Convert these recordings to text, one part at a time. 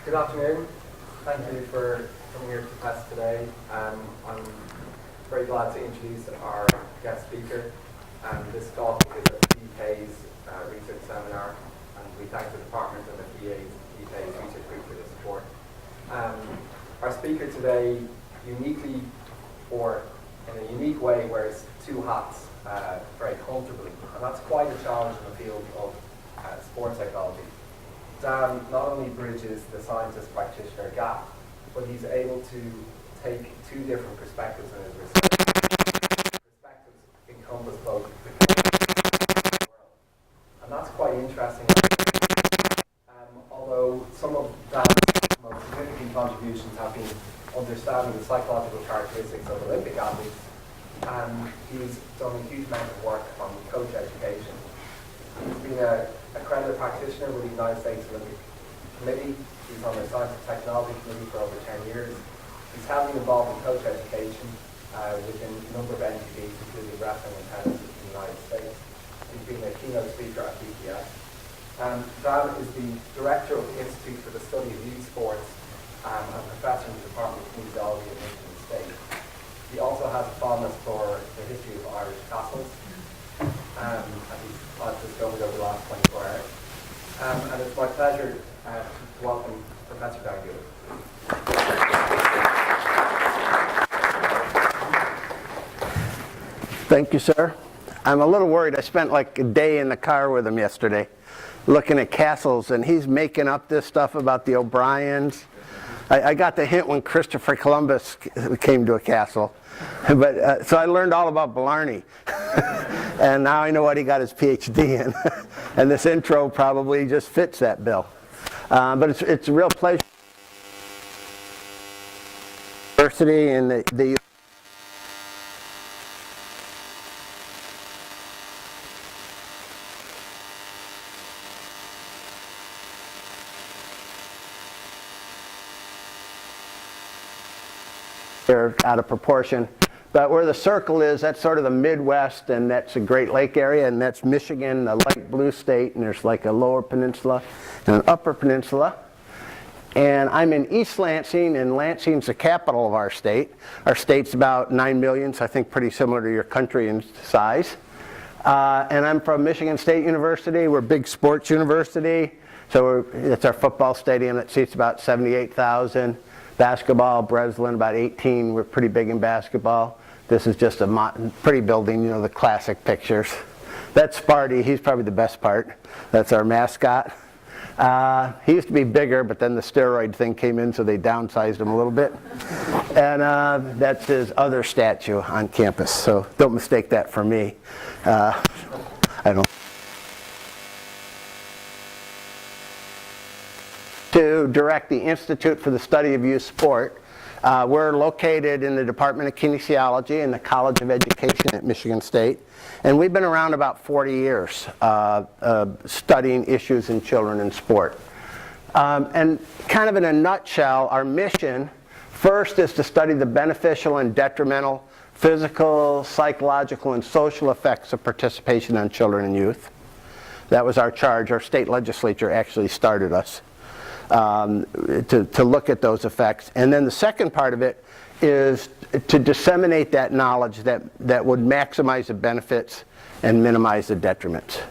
Good afternoon. Thank you for coming here to PEPAYS today. I'm very glad to introduce our guest speaker. This talk is a PEPAYS research seminar, and we thank the department and the PEPAYS research group for the support. Our speaker today uniquely, or in a unique way, wears two hats very comfortably, and that's quite a challenge in the field of sports psychology. Dan not only bridges the scientist-practitioner gap, but he's able to take two different perspectives in his research. Perspectives encompass both the world, and that's quite interesting. Although some of Dan's most significant contributions have been understanding the psychological characteristics of Olympic athletes, he's done a huge amount of work on coach education. He's been a accredited practitioner with the United States Olympic Committee. He's on the Science and Technology Committee for over 10 years. He's heavily involved in coach education within a number of entities, including wrestling and tennis in the United States. He's been a keynote speaker at PEPAYS. Dan is the director of the Institute for the Study of Youth Sports and professor in the Department of Kinesiology at Michigan State. He also has a fondness for the history of Irish castles, and he's discovered over the last 24 hours. And it's my pleasure to welcome Professor Dan Gould. Thank you, sir. I'm a little worried. I spent like a day in the car with him yesterday looking at castles, and he's making up this stuff about the O'Briens. I got the hint when Christopher Columbus came to a castle. But so I learned all about Blarney. And now I know what he got his PhD in. And this intro probably just fits that bill. But it's a real pleasure. University and the they're out of proportion. But where the circle is, that's sort of the Midwest, and that's a Great Lake area, and that's Michigan, the light blue state, and there's like a lower peninsula and an upper peninsula. And I'm in East Lansing, and Lansing's the capital of our state. Our state's about 9 million, so I think pretty similar to your country in size. And I'm from Michigan State University. We're a big sports university. So it's our football stadium that seats about 78,000. Basketball, Breslin, about 18. We're pretty big in basketball. This is just a pretty building, you know, the classic pictures. That's Sparty. He's probably the best part. That's our mascot. He used to be bigger, but then the steroid thing came in, so they downsized him a little bit. And that's his other statue on campus, so don't mistake that for me. I don't. To direct the Institute for the Study of Youth Sport. We're located in the Department of Kinesiology in the College of Education at Michigan State. And we've been around about 40 years studying issues in children in sport. And kind of in a nutshell, our mission first is to study the beneficial and detrimental physical, psychological, and social effects of participation on children and youth. That was our charge. Our state legislature actually started us. To look at those effects. And then the second part of it is to disseminate that knowledge that would maximize the benefits and minimize the detriments.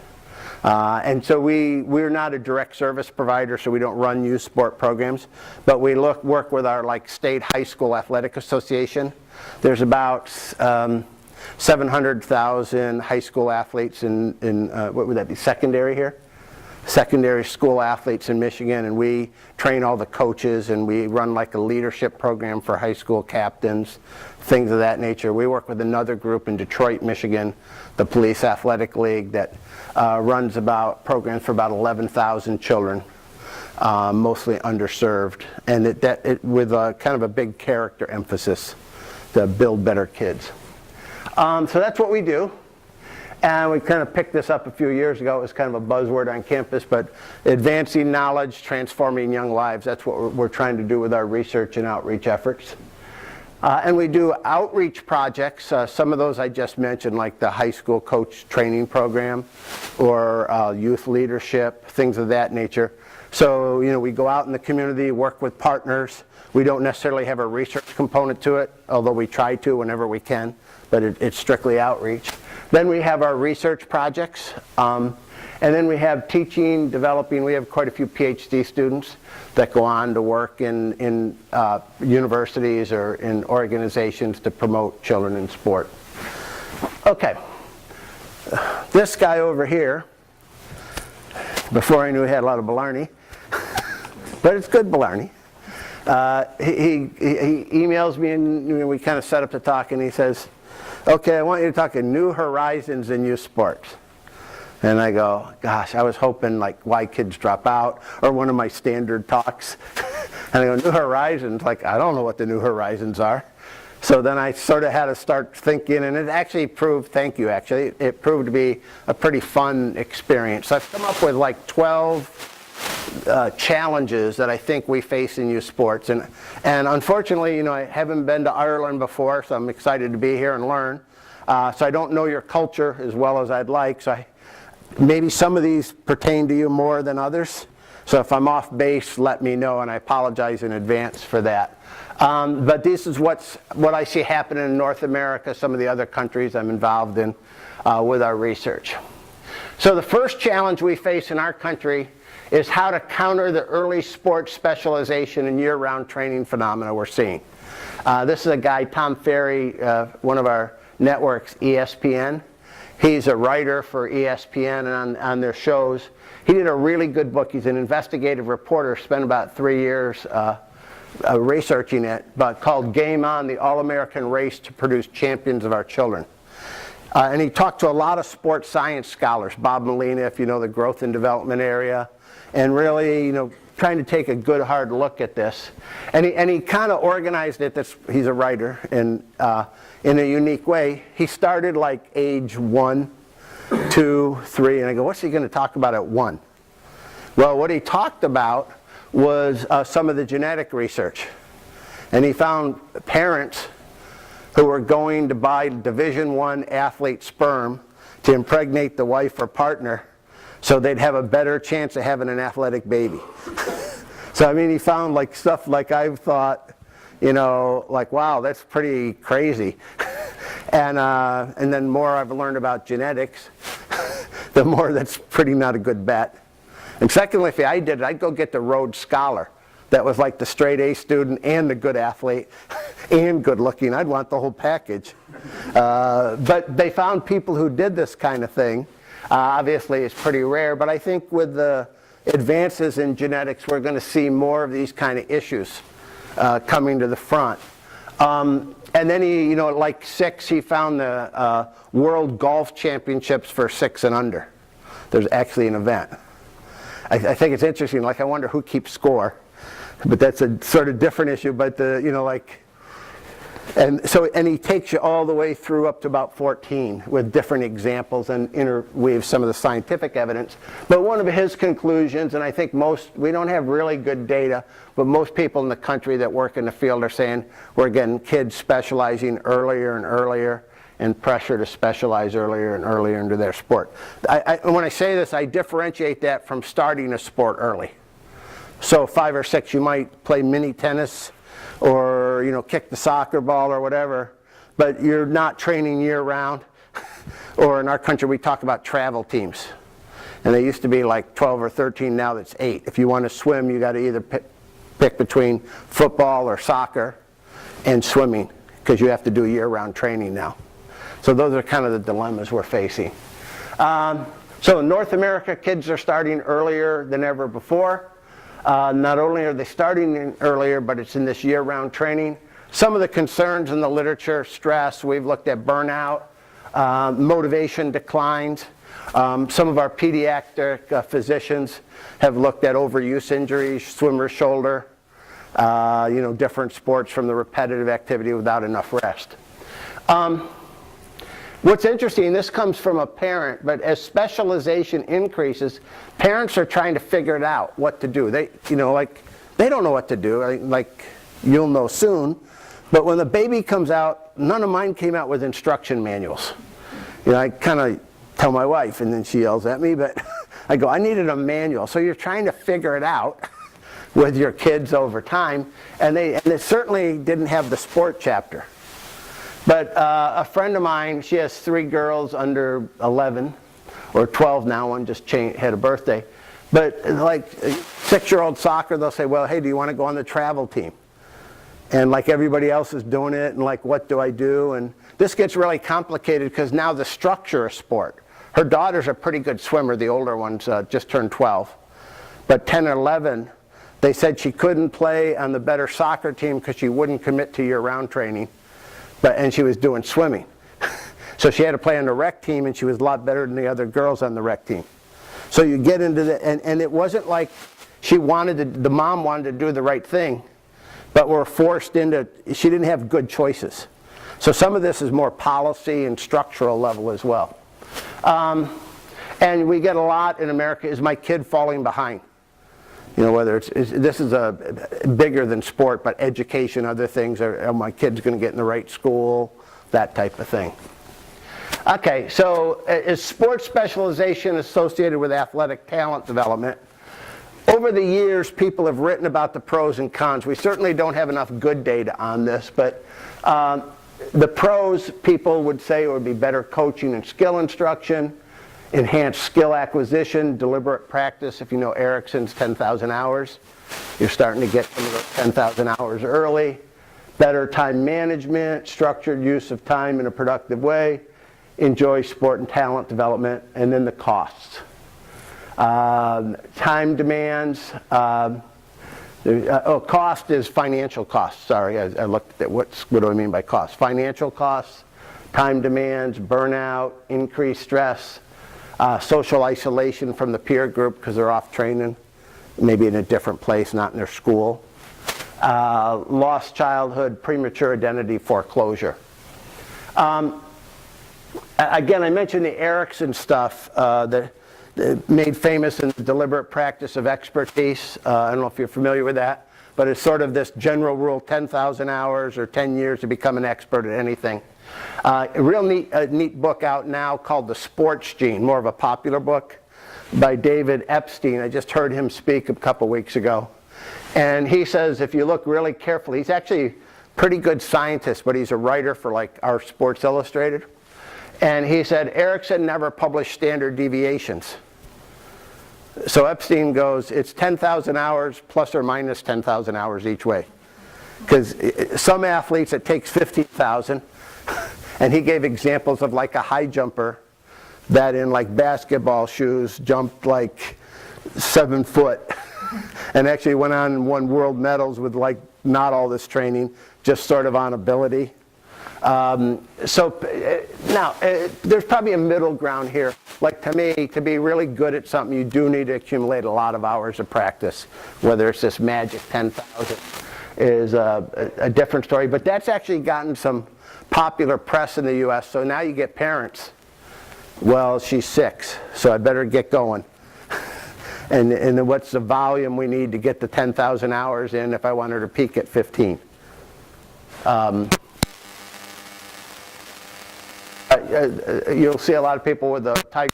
And so we're not a direct service provider, so we don't run youth sport programs, but we work with our state high school athletic association. There's about 700,000 high school athletes in what would that be, secondary here? Secondary school athletes in Michigan, and we train all the coaches, and we run like a leadership program for high school captains, things of that nature. We work with another group in Detroit, Michigan, the Police Athletic League, that runs programs for about 11,000 children, mostly underserved, and with kind of a big character emphasis to build better kids. So that's what we do. And we kind of picked this up a few years ago. It was kind of a buzzword on campus, but advancing knowledge, transforming young lives, that's what we're trying to do with our research and outreach efforts. And we do outreach projects. Some of those I just mentioned, like the high school coach training program or youth leadership, things of that nature. So, you know, we go out in the community, work with partners. We don't necessarily have a research component to it, although we try to whenever we can, but it's strictly outreach. Then we have our research projects, and then we have teaching, developing. We have quite a few PhD students that go on to work in universities or in organizations to promote children in sport. Okay, this guy over here, before I knew he had a lot of baloney, but it's good baloney. He emails me and we kind of set up to talk, and he says, okay, I want you to talk in New Horizons in youth sports. And I go, gosh, I was hoping like why kids drop out or one of my standard talks. And I go, New Horizons, like I don't know what the New Horizons are. So then I sort of had to start thinking, and it actually proved, thank you actually, it proved to be a pretty fun experience. So I've come up with like 12 challenges that I think we face in youth sports, and unfortunately, you know, I haven't been to Ireland before, so I'm excited to be here and learn. So I don't know your culture as well as I'd like, so maybe some of these pertain to you more than others. So if I'm off base, let me know, and I apologize in advance for that. But this is what I see happening in North America, some of the other countries I'm involved in with our research. So the first challenge we face in our country is how to counter the early sports specialization and year-round training phenomena we're seeing. This is a guy, Tom Ferry, one of our networks, ESPN. He's a writer for ESPN and on their shows. He did a really good book. He's an investigative reporter, spent about 3 years researching it, but called Game On, the All-American Race to Produce Champions of Our Children. And he talked to a lot of sports science scholars, Bob Molina, if you know the growth and development area, and really, you know, trying to take a good hard look at this. And he kind of organized it, he's a writer, and in a unique way. He started like age 1, 2, 3, and I go, what's he going to talk about at 1? Well, what he talked about was some of the genetic research. And he found parents who were going to buy Division I athlete sperm to impregnate the wife or partner so they'd have a better chance of having an athletic baby. So I mean, he found like stuff like I've thought, you know, like wow, that's pretty crazy. And then more I've learned about genetics, the more that's pretty not a good bet. And secondly, if I did it, I'd go get the Rhodes Scholar. That was like the straight A student and the good athlete and good looking. I'd want the whole package. But they found people who did this kind of thing. Obviously, it's pretty rare, but I think with the advances in genetics, we're going to see more of these kind of issues coming to the front. And then he, you know, at like 6, he found the World Golf Championships for 6 and under. There's actually an event. I think it's interesting. Like, I wonder who keeps score, but that's a sort of different issue. But the, you know, like. And he takes you all the way through up to about 14 with different examples and interweaves some of the scientific evidence. But one of his conclusions, and I think we don't have really good data, but most people in the country that work in the field are saying we're getting kids specializing earlier and earlier and pressure to specialize earlier and earlier into their sport. When I say this, I differentiate that from starting a sport early. So 5 or 6, you might play mini tennis or, you know, kick the soccer ball or whatever, but you're not training year round. Or in our country we talk about travel teams, and they used to be like 12 or 13, now that's 8. If you want to swim, you got to either pick between football or soccer and swimming, because you have to do year-round training now. So those are kind of the dilemmas we're facing. So in North America, kids are starting earlier than ever before. Not only are they starting earlier, but it's in this year-round training. Some of the concerns in the literature, stress, we've looked at burnout, motivation declines. Some of our pediatric physicians have looked at overuse injuries, swimmer's shoulder, you know, different sports from the repetitive activity without enough rest. What's interesting, this comes from a parent, but as specialization increases, parents are trying to figure it out, what to do. They, you know, like, they don't know what to do. Like, you'll know soon, But when the baby comes out, none of mine came out with instruction manuals. You know, I kind of tell my wife, and then she yells at me, but I go, I needed a manual. So you're trying to figure it out with your kids over time, and they certainly didn't have the sport chapter. But a friend of mine, she has 3 girls under 11, or 12 now, one just had a birthday. But like 6-year-old soccer, they'll say, well, hey, do you want to go on the travel team? And like everybody else is doing it, and like, what do I do? And this gets really complicated because now the structure of sport. Her daughter's a pretty good swimmer, the older one's just turned 12. But 10 or 11, they said she couldn't play on the better soccer team because she wouldn't commit to year-round training, and she was doing swimming. So she had to play on the rec team, and she was a lot better than the other girls on the rec team. So you get into the, and it wasn't like she wanted to, the mom wanted to do the right thing, but were forced into, she didn't have good choices. So some of this is more policy and structural level as well. And we get a lot in America, is my kid falling behind? You know, whether this is bigger than sport, but education, other things, are my kid's going to get in the right school, that type of thing. Okay, so is sports specialization associated with athletic talent development? Over the years, people have written about the pros and cons. We certainly don't have enough good data on this, but the pros, people would say, would be better coaching and skill instruction, enhanced skill acquisition, deliberate practice. If you know Erickson's 10,000 hours, you're starting to get some of those 10,000 hours early. Better time management, structured use of time in a productive way, enjoy sport and talent development, and then the costs. Time demands, cost is financial costs. Sorry, I looked at what do I mean by cost? Financial costs, time demands, burnout, increased stress, social isolation from the peer group because they're off training, maybe in a different place, not in their school. Lost childhood, premature identity foreclosure. Again, I mentioned the Erickson stuff that made famous in the deliberate practice of expertise. I don't know if you're familiar with that, but it's sort of this general rule, 10,000 hours or 10 years to become an expert at anything. A real neat book out now called The Sports Gene, more of a popular book by David Epstein. I just heard him speak a couple weeks ago. And he says if you look really carefully, he's actually a pretty good scientist, but he's a writer for like our Sports Illustrated. And he said Erickson never published standard deviations. So Epstein goes, it's 10,000 hours plus or minus 10,000 hours each way. Because some athletes it takes 15,000. And he gave examples of like a high jumper that in like basketball shoes jumped like 7 foot. And actually went on and won world medals with like not all this training, just sort of on ability. Now, there's probably a middle ground here. Like to me, to be really good at something, you do need to accumulate a lot of hours of practice. Whether it's this magic 10,000 is a different story. But that's actually gotten some popular press in the U.S. So now you get parents. Well, she's 6, so I better get going. And what's the volume we need to get the 10,000 hours in if I want her to peak at 15? You'll see a lot of people with the type.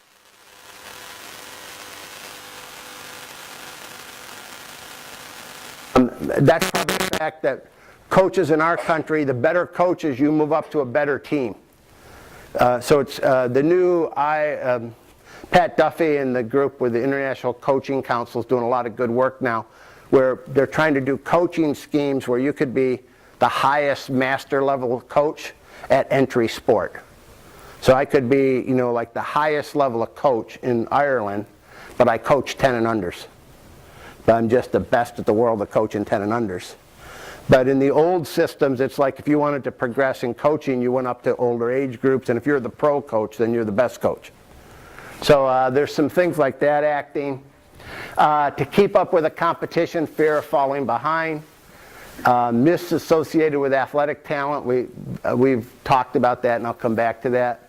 That's probably the fact that coaches in our country, the better coaches, you move up to a better team. So it's the new Pat Duffy and the group with the International Coaching Council is doing a lot of good work now, where they're trying to do coaching schemes where you could be the highest master level coach at entry sport. So I could be, you know, like the highest level of coach in Ireland, but I coach 10 and unders. But I'm just the best at the world of coaching 10 and unders. But in the old systems, it's like if you wanted to progress in coaching, you went up to older age groups, and if you're the pro coach, then you're the best coach. So there's some things like that acting. To keep up with the competition, fear of falling behind. Myths associated with athletic talent, we've talked about that, and I'll come back to that.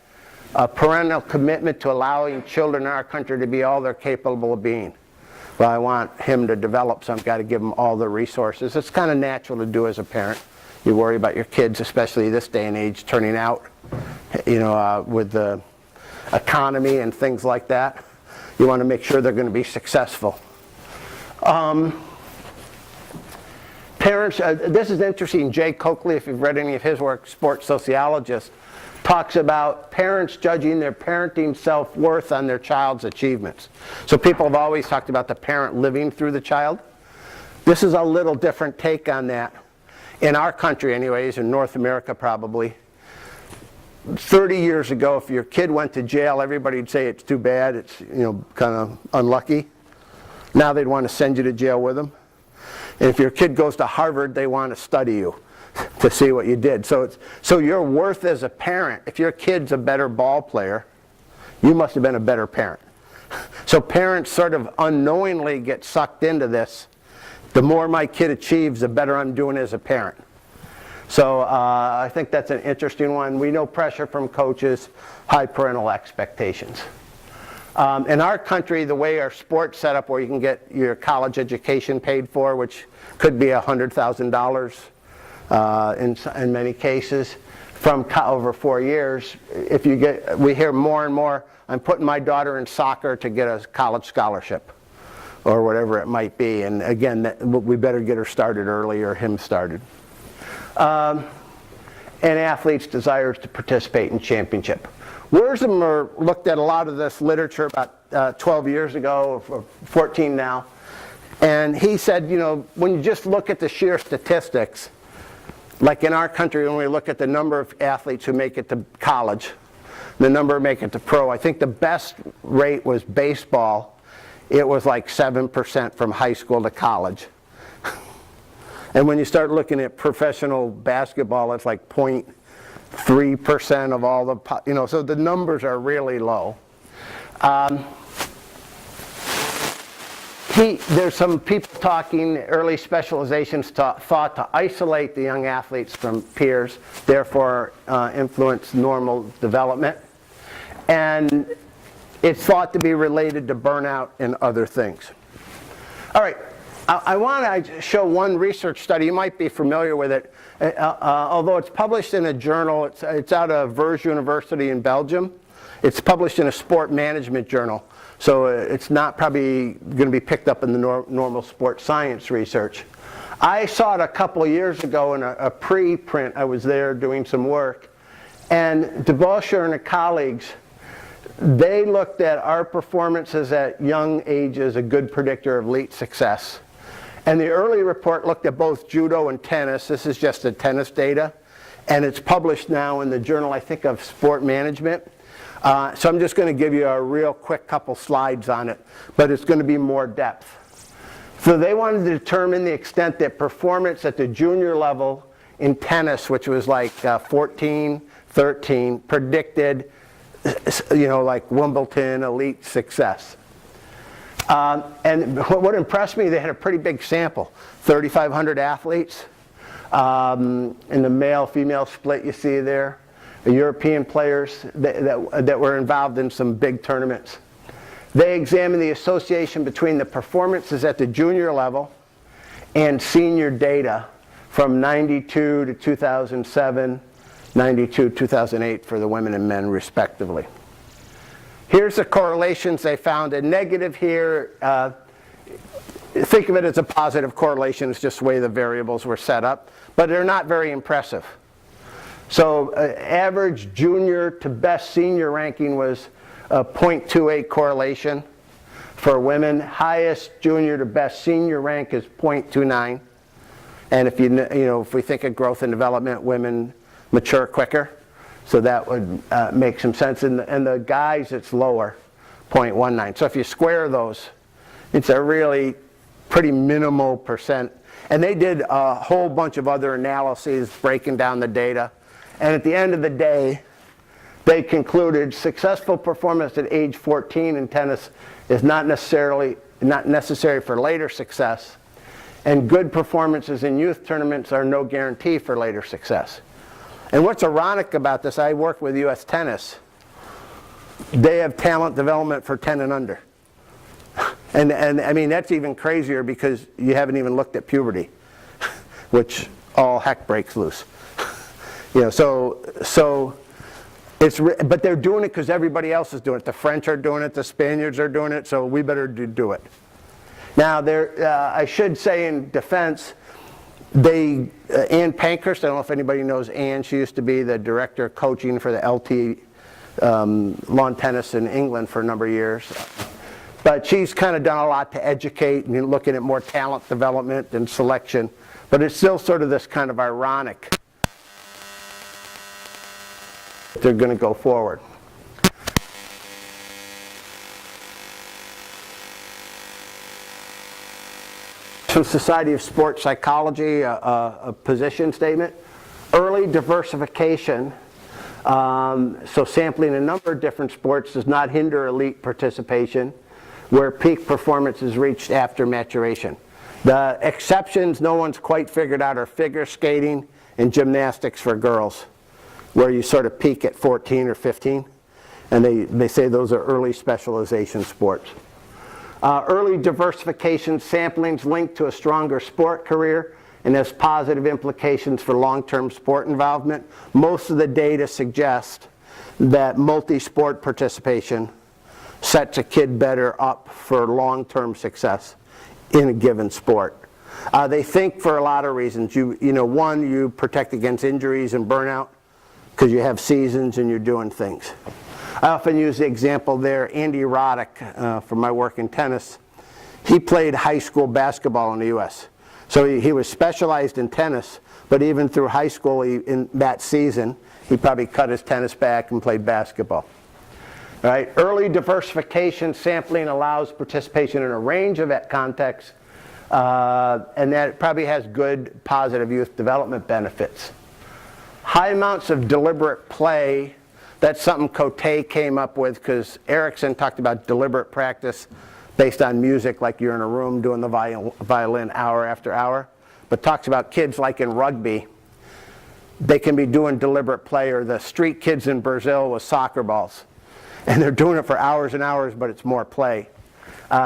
Parental commitment to allowing children in our country to be all they're capable of being. Well, I want him to develop, so I've got to give him all the resources. It's kind of natural to do as a parent. You worry about your kids, especially this day and age, turning out, with the economy and things like that. You want to make sure they're going to be successful. Parents, this is interesting. Jay Coakley, if you've read any of his work, sports sociologist, talks about parents judging their parenting self-worth on their child's achievements. So people have always talked about the parent living through the child. This is a little different take on that. In our country anyways, in North America probably, 30 years ago, if your kid went to jail, everybody'd say it's too bad, it's kind of unlucky. Now they'd want to send you to jail with them. And if your kid goes to Harvard, they want to study you to see what you did. So your worth as a parent, if your kid's a better ball player, you must have been a better parent. So parents sort of unknowingly get sucked into this. The more my kid achieves, the better I'm doing as a parent. So I think that's an interesting one. We know pressure from coaches, high parental expectations. In our country, the way our sport's set up, where you can get your college education paid for, which could be $100,000 in many cases, from over 4 years. We hear more and more, I'm putting my daughter in soccer to get a college scholarship, or whatever it might be. And again, we better get her started early, or him started. And athletes' desires to participate in championship. Worsham looked at a lot of this literature about 12 years ago, or 14 now, and he said, when you just look at the sheer statistics, like in our country, when we look at the number of athletes who make it to college, the number who make it to pro, I think the best rate was baseball. It was like 7% from high school to college. And when you start looking at professional basketball, it's like 0.3% of all the, so the numbers are really low. There's some people talking, early specializations thought to isolate the young athletes from peers, therefore influence normal development. And it's thought to be related to burnout and other things. All right. I want to show one research study. You might be familiar with it. Although it's published in a journal, it's out of Verge University in Belgium. It's published in a sport management journal. So it's not probably going to be picked up in the normal sports science research. I saw it a couple of years ago in a pre-print. I was there doing some work. And DeVosher and colleagues, they looked at our performances at young ages, a good predictor of elite success. And the early report looked at both judo and tennis. This is just the tennis data. And it's published now in the journal, I think, of sport management. So I'm just going to give you a real quick couple slides on it. But it's going to be more depth. So they wanted to determine the extent that performance at the junior level in tennis, which was like 14, 13, predicted, like Wimbledon elite success. And what impressed me, they had a pretty big sample, 3,500 athletes. In the male-female split you see there, the European players that were involved in some big tournaments. They examined the association between the performances at the junior level and senior data from 92 to 2007, 92, 2008 for the women and men respectively. Here's the correlations they found. A negative here, think of it as a positive correlation. It's just the way the variables were set up. But they're not very impressive. So average junior to best senior ranking was a 0.28 correlation for women. Highest junior to best senior rank is 0.29. And if if we think of growth and development, women mature quicker. So that would make some sense. And the guys, it's lower, 0.19. So if you square those, it's a really pretty minimal percent. And they did a whole bunch of other analyses breaking down the data. And at the end of the day, they concluded successful performance at age 14 in tennis is not necessary for later success. And good performances in youth tournaments are no guarantee for later success. And what's ironic about this, I work with U.S. Tennis. They have talent development for 10 and under. And I mean, that's even crazier because you haven't even looked at puberty, which all heck breaks loose. So but they're doing it because everybody else is doing it. The French are doing it, the Spaniards are doing it, so we better do it. Now, I should say in defense, Ann Pankhurst, I don't know if anybody knows Ann, she used to be the director of coaching for the LT lawn tennis in England for a number of years. But she's kind of done a lot to educate and looking at more talent development and selection. But it's still sort of this kind of ironic they're going to go forward. From Society of Sports Psychology, a position statement. Early diversification, so sampling a number of different sports does not hinder elite participation, where peak performance is reached after maturation. The exceptions no one's quite figured out are figure skating and gymnastics for girls, where you sort of peak at 14 or 15, and they say those are early specialization sports. Early diversification sampling's linked to a stronger sport career and has positive implications for long-term sport involvement. Most of the data suggest that multi-sport participation sets a kid better up for long-term success in a given sport. They think for a lot of reasons. One, you protect against injuries and burnout because you have seasons and you're doing things. I often use the example there, Andy Roddick, from my work in tennis. He played high school basketball in the U.S. So he was specialized in tennis, but even through high school in that season, he probably cut his tennis back and played basketball. All right? Early diversification sampling allows participation in a range of contexts, and that probably has good positive youth development benefits. High amounts of deliberate play, that's something Cote came up with because Erickson talked about deliberate practice based on music, like you're in a room doing the violin hour after hour, but talks about kids like in rugby, they can be doing deliberate play, or the street kids in Brazil with soccer balls. And they're doing it for hours and hours, but it's more play.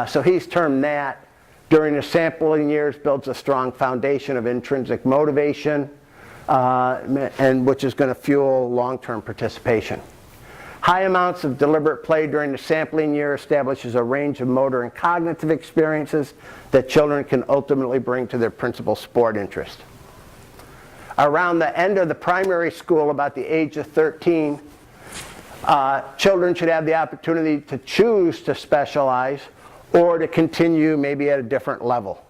So he's termed that, during the sampling years, builds a strong foundation of intrinsic motivation, and which is going to fuel long-term participation. High amounts of deliberate play during the sampling year establishes a range of motor and cognitive experiences that children can ultimately bring to their principal sport interest. Around the end of the primary school, about the age of 13, children should have the opportunity to choose to specialize or to continue maybe at a different level.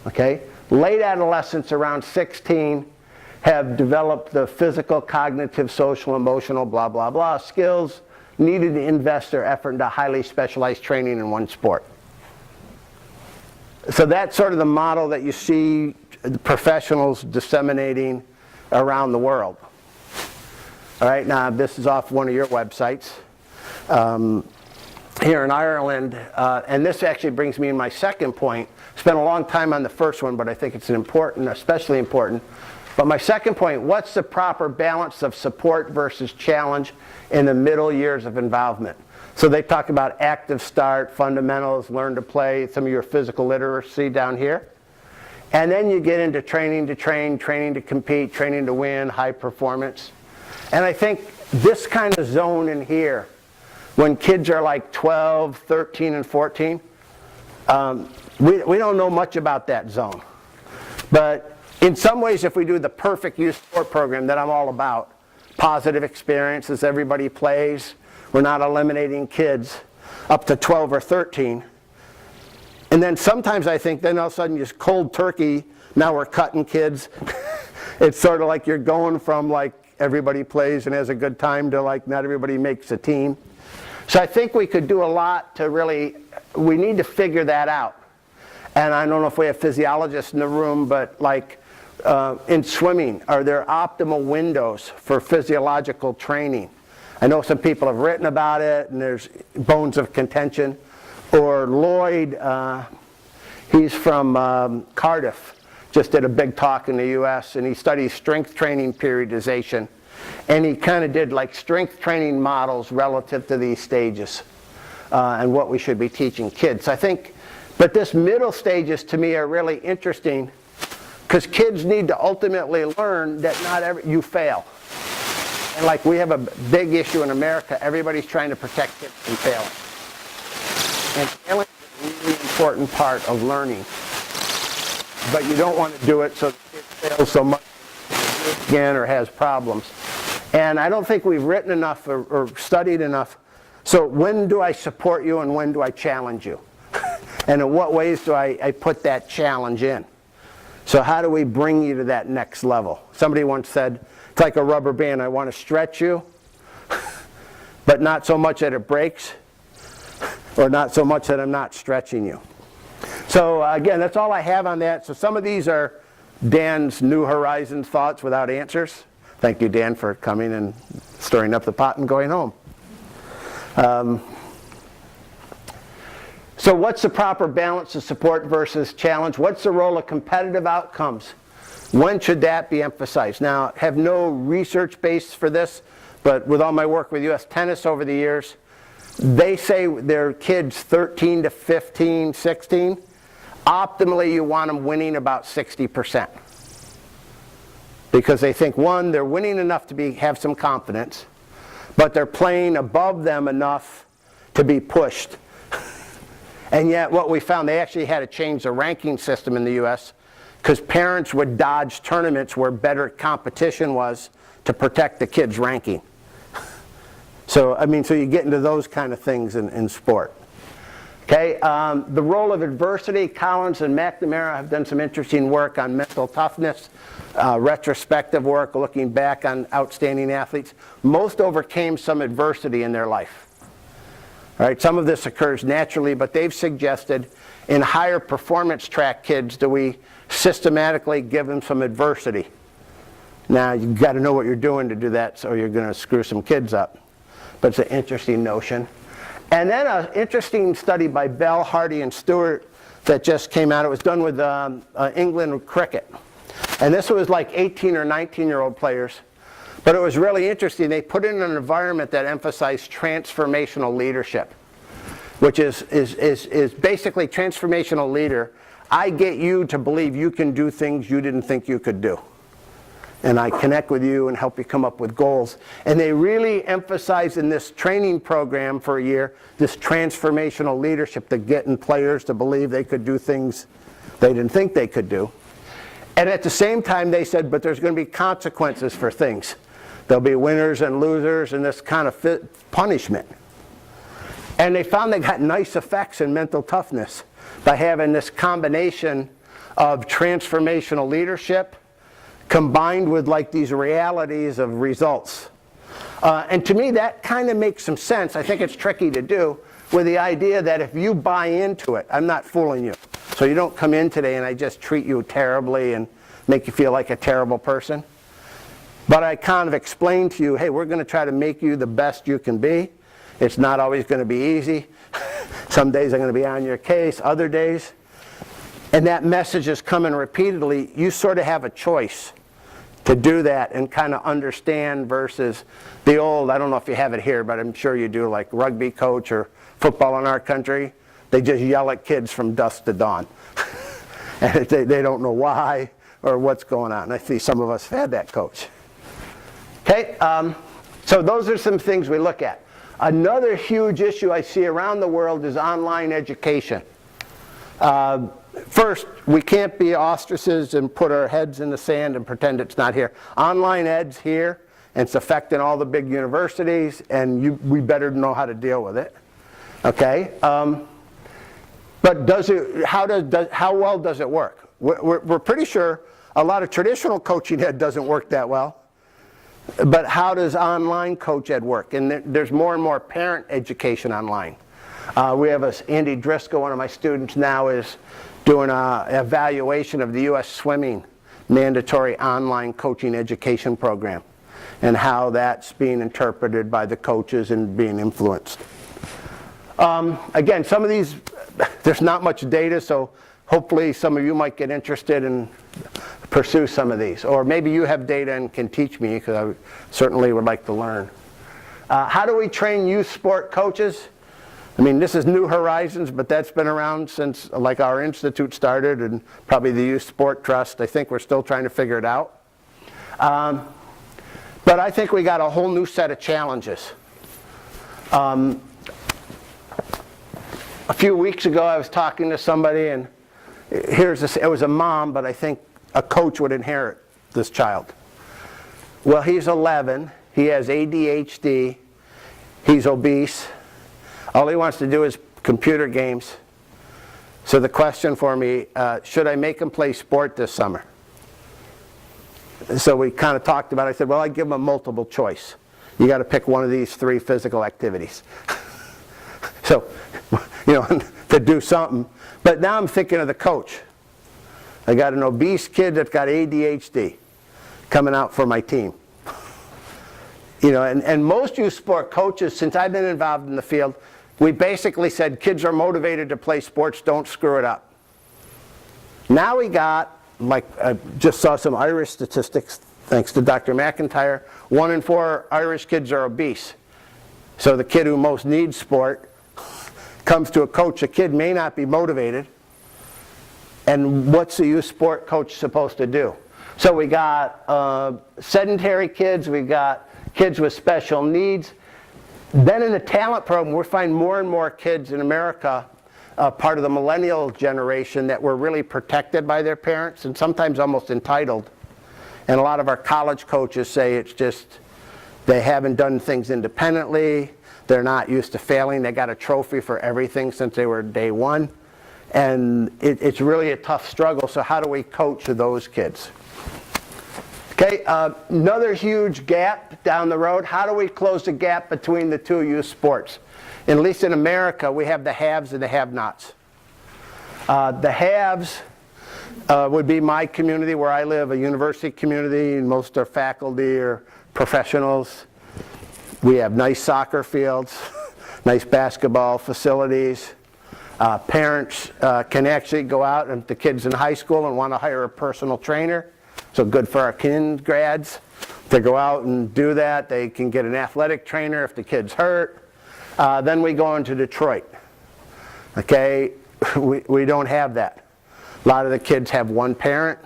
Okay? Late adolescents around 16 have developed the physical, cognitive, social, emotional, blah, blah, blah skills needed to invest their effort into highly specialized training in one sport. So that's sort of the model that you see the professionals disseminating around the world. All right, now this is off one of your websites. Here in Ireland, and this actually brings me to my second point. Spent a long time on the first one, but I think it's especially important. But my second point, what's the proper balance of support versus challenge in the middle years of involvement? So they talk about active start, fundamentals, learn to play, some of your physical literacy down here. And then you get into training to train, training to compete, training to win, high performance. And I think this kind of zone in here, when kids are like 12, 13, and 14, we don't know much about that zone. But in some ways, if we do the perfect youth sport program that I'm all about, positive experiences, everybody plays, we're not eliminating kids up to 12 or 13. And then sometimes I think then all of a sudden just cold turkey, now we're cutting kids. It's sort of like you're going from like everybody plays and has a good time to like not everybody makes a team. So I think we could do a lot to really, we need to figure that out. And I don't know if we have physiologists in the room, but like in swimming, are there optimal windows for physiological training? I know some people have written about it and there's bones of contention. Or Lloyd, he's from Cardiff, just did a big talk in the US, and he studies strength training periodization. And he kind of did like strength training models relative to these stages and what we should be teaching kids. I think, but this middle stages to me are really interesting Because kids need to ultimately learn that you fail. And like we have a big issue in America, everybody's trying to protect kids from failing. And failing is a really important part of learning. But you don't want to do it so the kid fails so much again or has problems. And I don't think we've written enough or studied enough. So when do I support you and when do I challenge you? And in what ways do I put that challenge in? So how do we bring you to that next level? Somebody once said, it's like a rubber band. I want to stretch you, but not so much that it breaks, or not so much that I'm not stretching you. So again, that's all I have on that. So some of these are Dan's New Horizons thoughts without answers. Thank you, Dan, for coming and stirring up the pot and going home. So what's the proper balance of support versus challenge? What's the role of competitive outcomes? When should that be emphasized? Now, I have no research base for this, but with all my work with U.S. Tennis over the years, they say their kids 13 to 15, 16, optimally you want them winning about 60%. Because they think, one, they're winning enough to have some confidence, but they're playing above them enough to be pushed. And yet what we found, they actually had to change the ranking system in the U.S. because parents would dodge tournaments where better competition was to protect the kids' ranking. So you get into those kind of things in sport. Okay, the role of adversity. Collins and McNamara have done some interesting work on mental toughness, retrospective work looking back on outstanding athletes. Most overcame some adversity in their life. All right, some of this occurs naturally, but they've suggested in higher performance track kids do we systematically give them some adversity. Now you've got to know what you're doing to do that, so you're going to screw some kids up. But it's an interesting notion. And then an interesting study by Bell, Hardy, and Stewart that just came out. It was done with England cricket. And this was like 18 or 19-year-old players. But it was really interesting. They put in an environment that emphasized transformational leadership, which is basically transformational leader. I get you to believe you can do things you didn't think you could do. And I connect with you and help you come up with goals. And they really emphasize in this training program for a year, this transformational leadership to getting players to believe they could do things they didn't think they could do. And at the same time they said, but there's going to be consequences for things. There'll be winners and losers and this kind of punishment. And they found they got nice effects in mental toughness by having this combination of transformational leadership combined with like these realities of results. And to me that kind of makes some sense. I think it's tricky to do with the idea that if you buy into it, I'm not fooling you. So you don't come in today and I just treat you terribly and make you feel like a terrible person. But I kind of explain to you, hey, we're going to try to make you the best you can be. It's not always going to be easy. Some days I'm going to be on your case, other days. And that message is coming repeatedly. You sort of have a choice to do that and kind of understand versus the old, I don't know if you have it here, but I'm sure you do, like rugby coach or football in our country. They just yell at kids from dusk to dawn. And they don't know why or what's going on. I see some of us have had that coach. Okay, so those are some things we look at. Another huge issue I see around the world is online education. First, we can't be ostriches and put our heads in the sand and pretend it's not here. Online ed's here, and it's affecting all the big universities, and we better know how to deal with it. Okay, but how well does it work? We're pretty sure a lot of traditional coaching ed doesn't work that well. But how does online coach ed work? And there's more and more parent education online. We have Andy Driscoll, one of my students now, is doing an evaluation of the U.S. swimming mandatory online coaching education program and how that's being interpreted by the coaches and being influenced. Again, some of these, there's not much data, so hopefully some of you might get interested and pursue some of these. Or maybe you have data and can teach me, because I certainly would like to learn. How do we train youth sport coaches? I mean, this is New Horizons, but that's been around since like our institute started, and probably the Youth Sport Trust. I think we're still trying to figure it out. But I think we got a whole new set of challenges. A few weeks ago I was talking to somebody, and it was a mom, but I think a coach would inherit this child. Well, he's 11, he has ADHD, he's obese, all he wants to do is computer games. So the question for me, should I make him play sport this summer? So we kind of talked about it. I said, well, I'd give him a multiple choice. You got to pick one of these 3 physical activities. So, you know, to do something. But now I'm thinking of the coach. I got an obese kid that's got ADHD coming out for my team. You know, and most youth sport coaches, since I've been involved in the field, we basically said kids are motivated to play sports, don't screw it up. Now we got, like I just saw some Irish statistics, thanks to Dr. McIntyre, 1 in 4 Irish kids are obese. So the kid who most needs sport comes to a coach, a kid may not be motivated, and what's the youth sport coach supposed to do? So we got sedentary kids, we got kids with special needs. Then in the talent program, we're finding more and more kids in America, part of the millennial generation, that were really protected by their parents and sometimes almost entitled. And a lot of our college coaches say it's just they haven't done things independently, they're not used to failing, they got a trophy for everything since they were day one. And it's really a tough struggle, so how do we coach those kids? Okay, another huge gap down the road. How do we close the gap between the 2 youth sports? At least in America, we have the haves and the have-nots. The haves would be my community where I live, a university community, and most are faculty or professionals. We have nice soccer fields, nice basketball facilities. Parents can actually go out, and the kids in high school, and want to hire a personal trainer. So good for our kin grads to go out and do that. They can get an athletic trainer if the kid's hurt. Then we go into Detroit. Okay, we don't have that. A lot of the kids have one parent.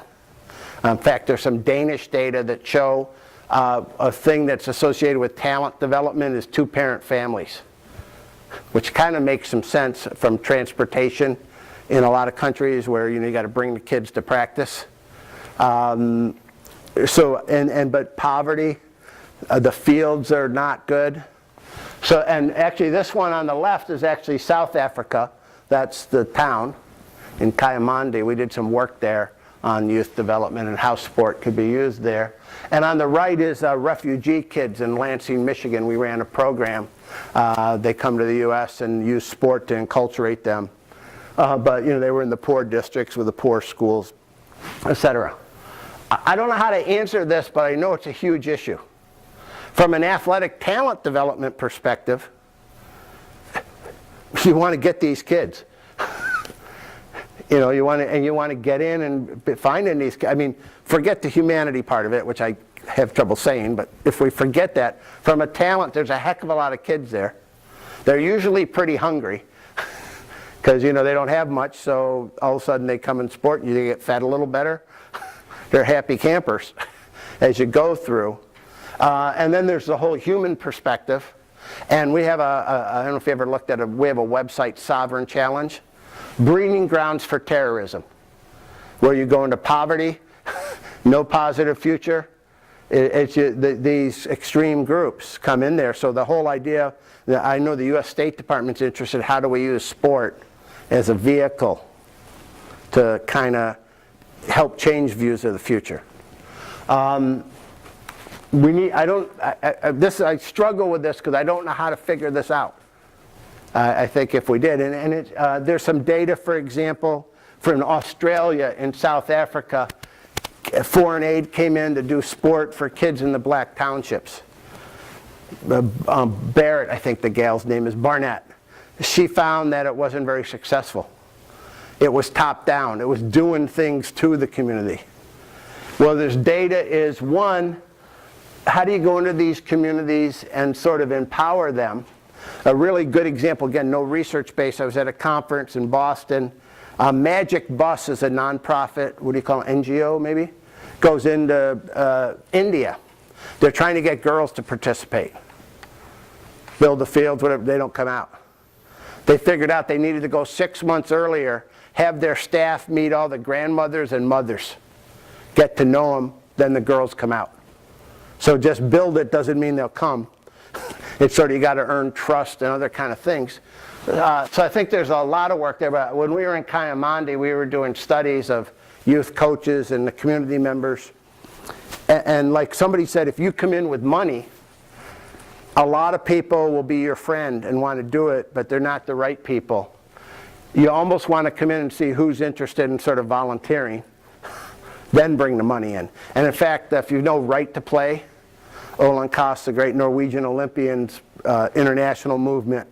In fact, there's some Danish data that show a thing that's associated with talent development is 2-parent families, which kind of makes some sense from transportation in a lot of countries where you got to bring the kids to practice. But poverty, the fields are not good. So, and actually this one on the left is actually South Africa. That's the town in Kayamandi. We did some work there on youth development and how sport could be used there. And on the right is refugee kids in Lansing, Michigan. We ran a program. They come to the U.S. and use sport to enculturate them. But they were in the poor districts with the poor schools, etc. I don't know how to answer this, but I know it's a huge issue. From an athletic talent development perspective, you want to get these kids. You want to get in and finding these. I mean, forget the humanity part of it, which I have trouble saying. But if we forget that, from a talent, there's a heck of a lot of kids there. They're usually pretty hungry because they don't have much. So all of a sudden they come in sport and you get fed a little better. They're happy campers as you go through. And then there's the whole human perspective. And we have I don't know if you ever looked at it, we have a website, Sovereign Challenge. Breeding grounds for terrorism, where you go into poverty, no positive future. These extreme groups come in there. So the whole idea, I know the U.S. State Department's interested, how do we use sport as a vehicle to kind of help change views of the future. I struggle with this because I don't know how to figure this out. I think if we did, there's some data, for example, from Australia and South Africa, foreign aid came in to do sport for kids in the black townships. Barrett, I think the gal's name is, Barnett. She found that it wasn't very successful. It was top down. It was doing things to the community. Well, this data is, one, how do you go into these communities and sort of empower them? A really good example, again, no research base. I was at a conference in Boston. Magic Bus is a nonprofit, what do you call it, NGO maybe? Goes into India. They're trying to get girls to participate. Build the fields, whatever, they don't come out. They figured out they needed to go 6 months earlier, have their staff meet all the grandmothers and mothers, get to know them, then the girls come out. So just build it doesn't mean they'll come. It's sort of, you got to earn trust and other kind of things. So I think there's a lot of work there, but when we were in Kayamandi, we were doing studies of youth coaches and the community members. And like somebody said, if you come in with money, a lot of people will be your friend and want to do it, but they're not the right people. You almost want to come in and see who's interested in sort of volunteering, then bring the money in. And in fact, if you know Right to Play, Olan Koss, the great Norwegian Olympians, international movement,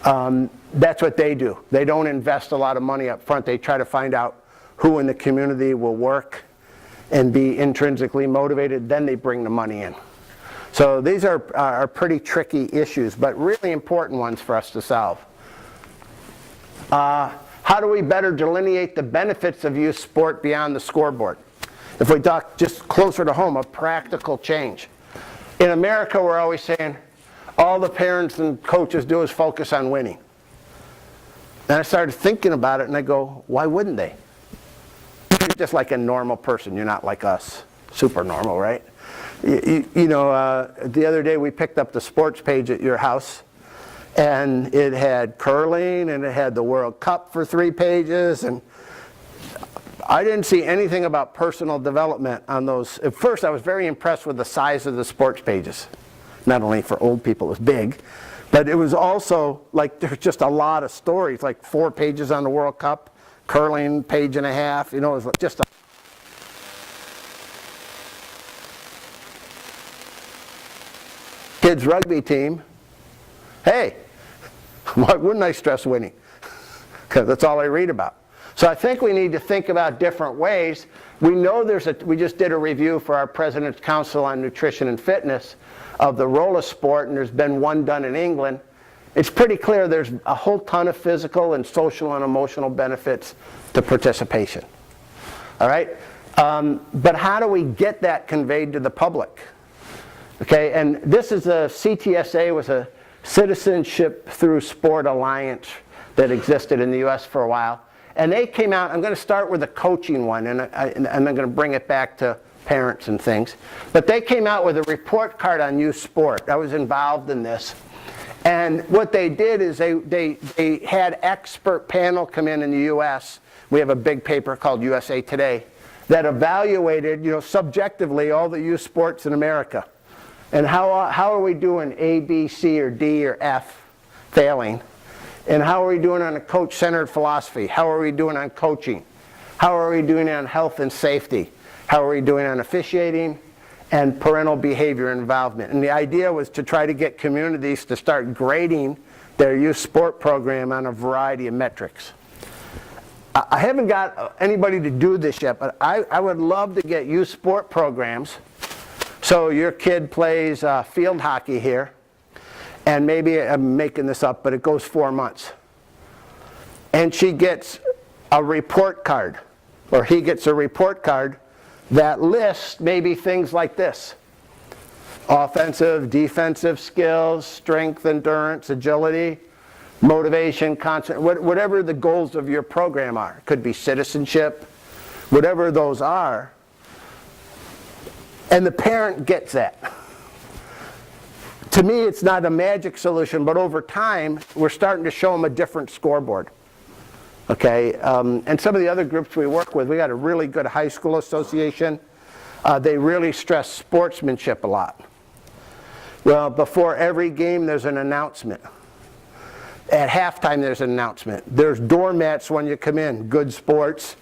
that's what they do. They don't invest a lot of money up front. They try to find out who in the community will work and be intrinsically motivated, then they bring the money in. So these are pretty tricky issues, but really important ones for us to solve. How do we better delineate the benefits of youth sport beyond the scoreboard? If we talk just closer to home, a practical change. In America, we're always saying, all the parents and coaches do is focus on winning. And I started thinking about it, and I go, why wouldn't they? You're just like a normal person. You're not like us. Super normal, right? You know, the other day we picked up the sports page at your house, and it had curling, and it had the World Cup for 3 pages, and I didn't see anything about personal development on those. At first, I was very impressed with the size of the sports pages. Not only for old people, it was big, but it was also like there's just a lot of stories, like 4 pages on the World Cup, curling, page and a half, you know, it was just a kids rugby team. Hey, why wouldn't I stress winning? Because that's all I read about. So I think we need to think about different ways. We know we just did a review for our President's Council on Nutrition and Fitness of the role of sport, and there's been one done in England. It's pretty clear there's a whole ton of physical and social and emotional benefits to participation. All right? But how do we get that conveyed to the public? Okay, and this is a CTSA, was a Citizenship Through Sport Alliance that existed in the US for a while. And they came out, I'm going to start with a coaching one, and I'm going to bring it back to parents and things. But they came out with a report card on youth sport. I was involved in this. And what they did is they had expert panel come in the US. We have a big paper called USA Today that evaluated, you know, subjectively all the youth sports in America. And how are we doing A, B, C, or D, or F failing? And how are we doing on a coach-centered philosophy? How are we doing on coaching? How are we doing on health and safety? How are we doing on officiating and parental behavior involvement? And the idea was to try to get communities to start grading their youth sport program on a variety of metrics. I haven't got anybody to do this yet, but I would love to get youth sport programs. So your kid plays field hockey here, and maybe I'm making this up, but it goes 4 months. And she gets a report card, or he gets a report card that lists maybe things like this: offensive, defensive skills, strength, endurance, agility, motivation, whatever the goals of your program are. It could be citizenship, whatever those are. And the parent gets that. To me, it's not a magic solution, but over time, we're starting to show them a different scoreboard. Okay, and some of the other groups we work with, we got a really good high school association. They really stress sportsmanship a lot. Well, before every game, there's an announcement. At halftime, there's an announcement. There's doormats when you come in, good sports.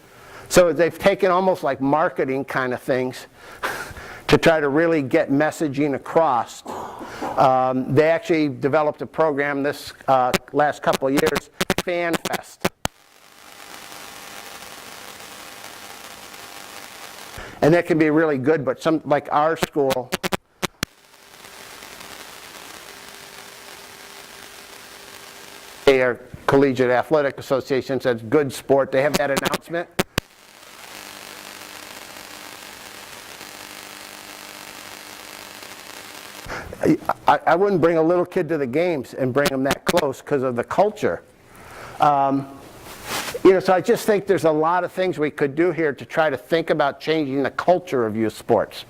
So they've taken almost like marketing kind of things to try to really get messaging across. They actually developed a program this last couple of years, Fan Fest. And that can be really good, but some, like our school, Our Collegiate Athletic Association says good sport. They have that announcement. I wouldn't bring a little kid to the games and bring them that close because of the culture. So I just think there's a lot of things we could do here to try to think about changing the culture of youth sports.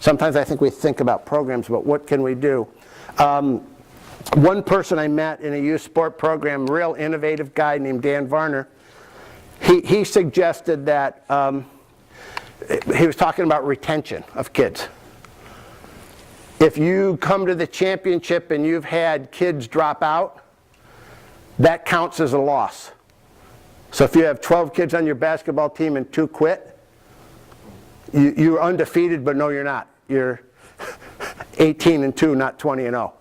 Sometimes I think we think about programs, but what can we do? One person I met in a youth sport program, real innovative guy named Dan Varner, he suggested that, he was talking about retention of kids. If you come to the championship and you've had kids drop out, that counts as a loss. So if you have 12 kids on your basketball team and 2 quit, you're undefeated, but no, you're not. You're 18-2, not 20-0.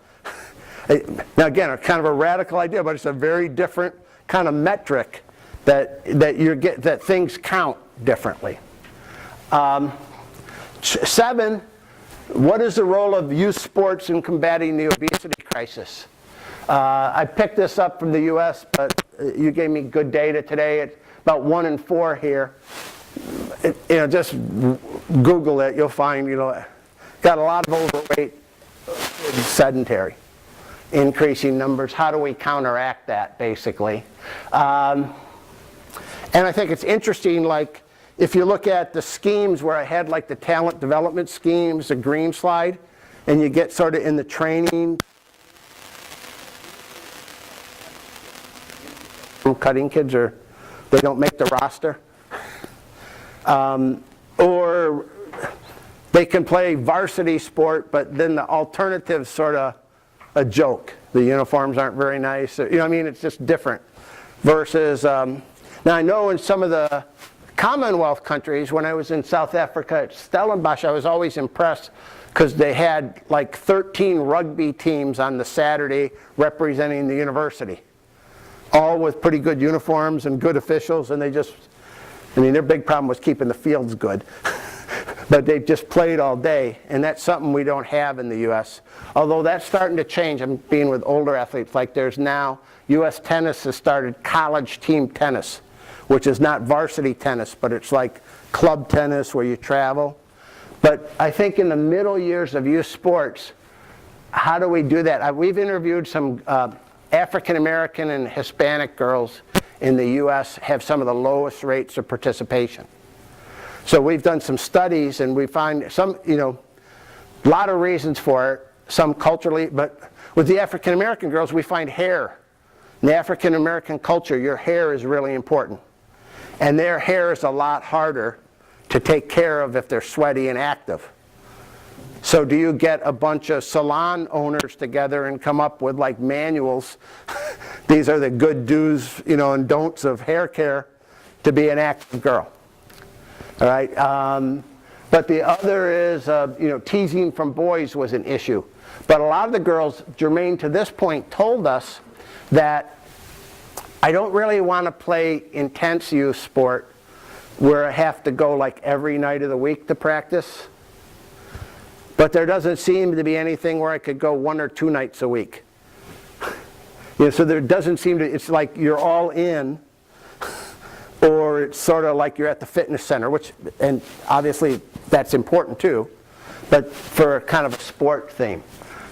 Now again, kind of a radical idea, but it's a very different kind of metric that things count differently. 7, what is the role of youth sports in combating the obesity crisis? I picked this up from the US, but you gave me good data today. It's about 1 in 4 here. Just Google it, you'll find, got a lot of overweight, sedentary, increasing numbers. How do we counteract that, basically? And I think it's interesting, like, if you look at the schemes where I had like the talent development schemes, the green slide, and you get sort of in the training, cutting kids, or they don't make the roster. Or they can play varsity sport, but then the alternative's sort of a joke. The uniforms aren't very nice. It's just different. Versus, now I know in some of the Commonwealth countries, when I was in South Africa at Stellenbosch, I was always impressed because they had like 13 rugby teams on the Saturday representing the university. All with pretty good uniforms and good officials, and their big problem was keeping the fields good. But they just played all day, and that's something we don't have in the U.S. Although that's starting to change. I'm being with older athletes, like there's now, U.S. tennis has started college team tennis, which is not varsity tennis, but it's like club tennis where you travel. But I think in the middle years of youth sports, how do we do that? We've interviewed some African American and Hispanic girls in the U.S. have some of the lowest rates of participation. So we've done some studies, and we find some, a lot of reasons for it, some culturally, but with the African American girls, we find hair. In the African American culture, your hair is really important. And their hair is a lot harder to take care of if they're sweaty and active. So do you get a bunch of salon owners together and come up with like manuals? These are the good do's, and don'ts of hair care to be an active girl. All right. But the other is, teasing from boys was an issue. But a lot of the girls, germane to this point, told us that I don't really want to play intense youth sport where I have to go like every night of the week to practice. But there doesn't seem to be anything where I could go 1 or 2 nights a week. So there doesn't seem to, it's like you're all in, or it's sort of like you're at the fitness center, and obviously that's important too, but for kind of a sport theme.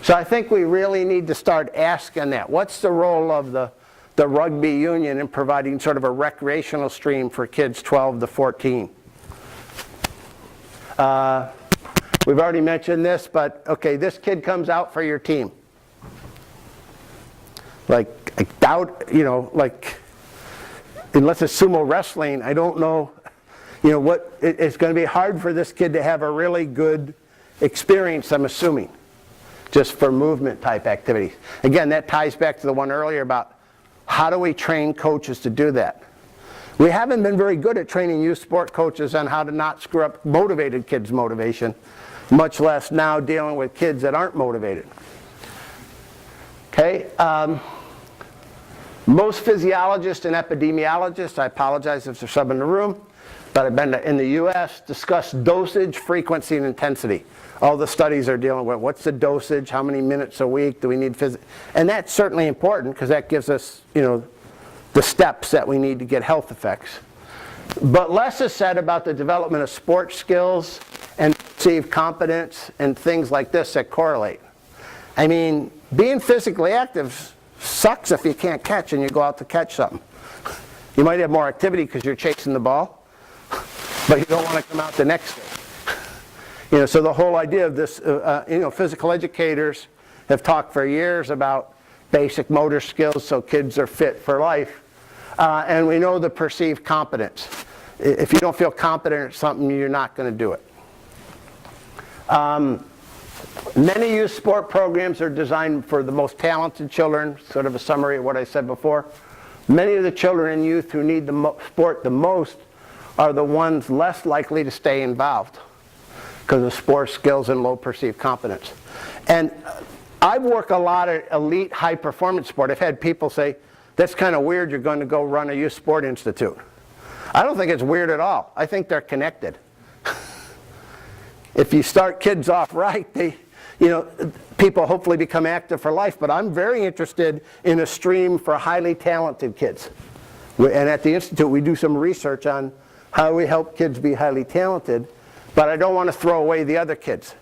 So I think we really need to start asking that. What's the role of the rugby union in providing sort of a recreational stream for kids 12 to 14? We've already mentioned this, but okay, this kid comes out for your team. Like, I doubt, unless it's sumo wrestling, I don't know, it's going to be hard for this kid to have a really good experience, I'm assuming, just for movement type activities. Again, that ties back to the one earlier about how do we train coaches to do that? We haven't been very good at training youth sport coaches on how to not screw up motivated kids' motivation, much less now dealing with kids that aren't motivated. Okay, most physiologists and epidemiologists, I apologize if there's some in the room, but I've been in the US, discuss dosage, frequency, and intensity. All the studies are dealing with what's the dosage, how many minutes a week do we need and that's certainly important because that gives us, the steps that we need to get health effects. But less is said about the development of sports skills and perceived competence and things like this that correlate. I mean, being physically active sucks if you can't catch and you go out to catch something. You might have more activity because you're chasing the ball, but you don't want to come out the next day. So the whole idea of this, physical educators have talked for years about basic motor skills so kids are fit for life. And we know the perceived competence. If you don't feel competent at something, you're not going to do it. Many youth sport programs are designed for the most talented children, sort of a summary of what I said before. Many of the children and youth who need the sport the most are the ones less likely to stay involved because of sports skills and low perceived competence. And I've worked a lot at elite high performance sport. I've had people say, that's kind of weird, you're going to go run a youth sport institute. I don't think it's weird at all. I think they're connected. If you start kids off right, people hopefully become active for life, but I'm very interested in a stream for highly talented kids. And at the Institute, we do some research on how we help kids be highly talented, but I don't want to throw away the other kids.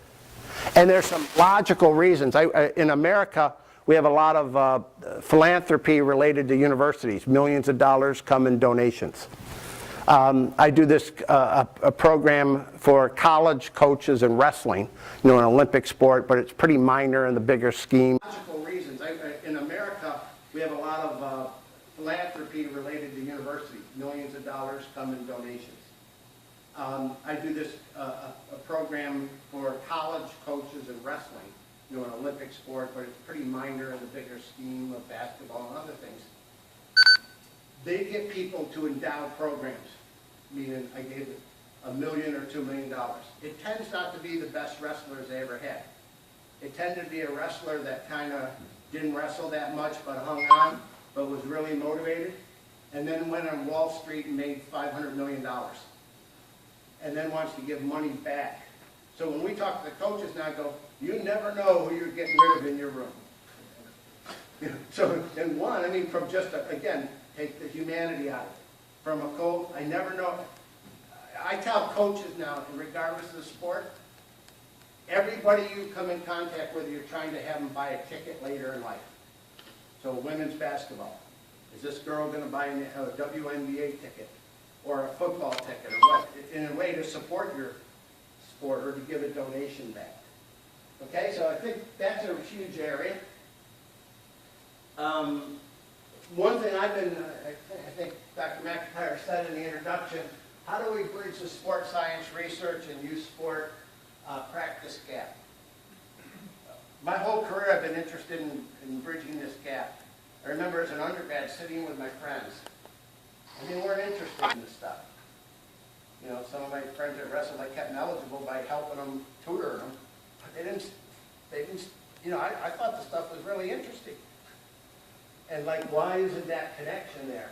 And there's some logical reasons. In America, we have a lot of philanthropy related to universities. Millions of dollars come in donations. I do this a program for college coaches in wrestling, an Olympic sport, but it's pretty minor in the bigger scheme. Logical reasons. In America, we have a lot of philanthropy related to universities. Millions of dollars come in donations. I do this a program for college coaches in wrestling, an Olympic sport, but it's pretty minor in the bigger scheme of basketball and other things. They get people to endow programs, meaning I gave it $1 million or $2 million. It tends not to be the best wrestlers they ever had. It tended to be a wrestler that kind of didn't wrestle that much but hung on, but was really motivated, and then went on Wall Street and made $500 million, and then wants to give money back. So when we talk to the coaches now, I go, you never know who you're getting rid of in your room. So in one, from just, again, take the humanity out of it. From a coach, I never know. I tell coaches now, regardless of the sport, everybody you come in contact with, you're trying to have them buy a ticket later in life. So women's basketball. Is this girl going to buy a WNBA ticket or a football ticket or what? In a way to support your sport or to give a donation back. Okay, so I think that's a huge area. One thing I think Dr. McIntyre said in the introduction, how do we bridge the sport science research and youth sport practice gap? My whole career I've been interested in bridging this gap. I remember as an undergrad sitting with my friends. We're interested in this stuff. Some of my friends that wrestled, I kept them eligible by helping them, tutoring them. But they didn't, I thought the stuff was really interesting. And why isn't that connection there?